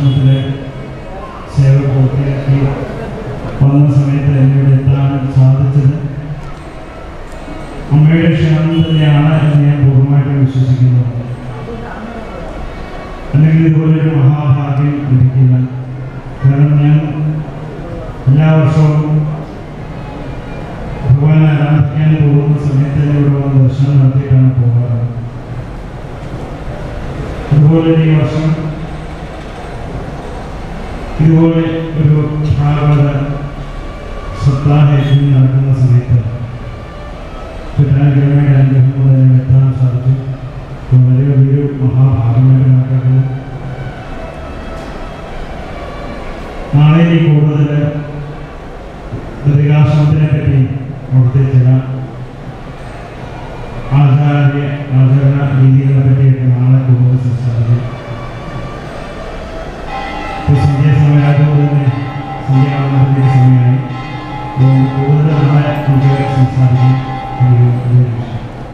അനാഥാശ്രമത്തിലെ സേവ പൂർത്തിയാക്കി വന്ന സമയത്ത് എന്നിവിടെ എത്താൻ സാധിച്ചത് അമ്മയുടെ ക്ഷേമം തന്നെയാണ് എന്ന് ഞാൻ പൂർണ്ണമായിട്ടും വിശ്വസിക്കുന്നു. അല്ലെങ്കിൽ ഇതുപോലൊരു മഹാഭാഗ്യം ലഭിക്കില്ല. കാരണം ഞാൻ എല്ലാ വർഷവും ഭഗവാനെ ആരാധിക്കാൻ പോകുന്ന സമയത്ത് ഇവിടെ വന്ന് ദർശനം നടത്തിയിട്ടാണ് പോകാറ്. അതുപോലെ ഈ വർഷം ഇതുപോലെ ഒരു ഭാഗവത സപ്താഹയജ്ഞം നടക്കുന്ന സമയത്ത് പിതാഗ്രഹയുടെ അനുഗ്രഹം കൊണ്ട് തന്നെ എത്താൻ സാധിച്ചു. വളരെ വലിയൊരു മഹാഭാഗ്യമായിട്ട് കണക്കാക്കുന്നു. നാളെ ഇനി കൂടുതൽ പ്രതികാശ്രമത്തിനെ പറ്റി അവിടുത്തെ ചില ആചരണ രീതികളെ പറ്റിയൊക്കെ നാളെ കൂടുതൽ സംസാരിക്കും. ഇപ്പോൾ സന്ധ്യാസമയമായതുകൊണ്ട് തന്നെ സന്ധ്യാവനത്തിൻ്റെ സമയമായി. അതുകൊണ്ട് കൂടുതൽ നാളെ നമുക്ക് സംസാരിക്കാൻ കഴിയും.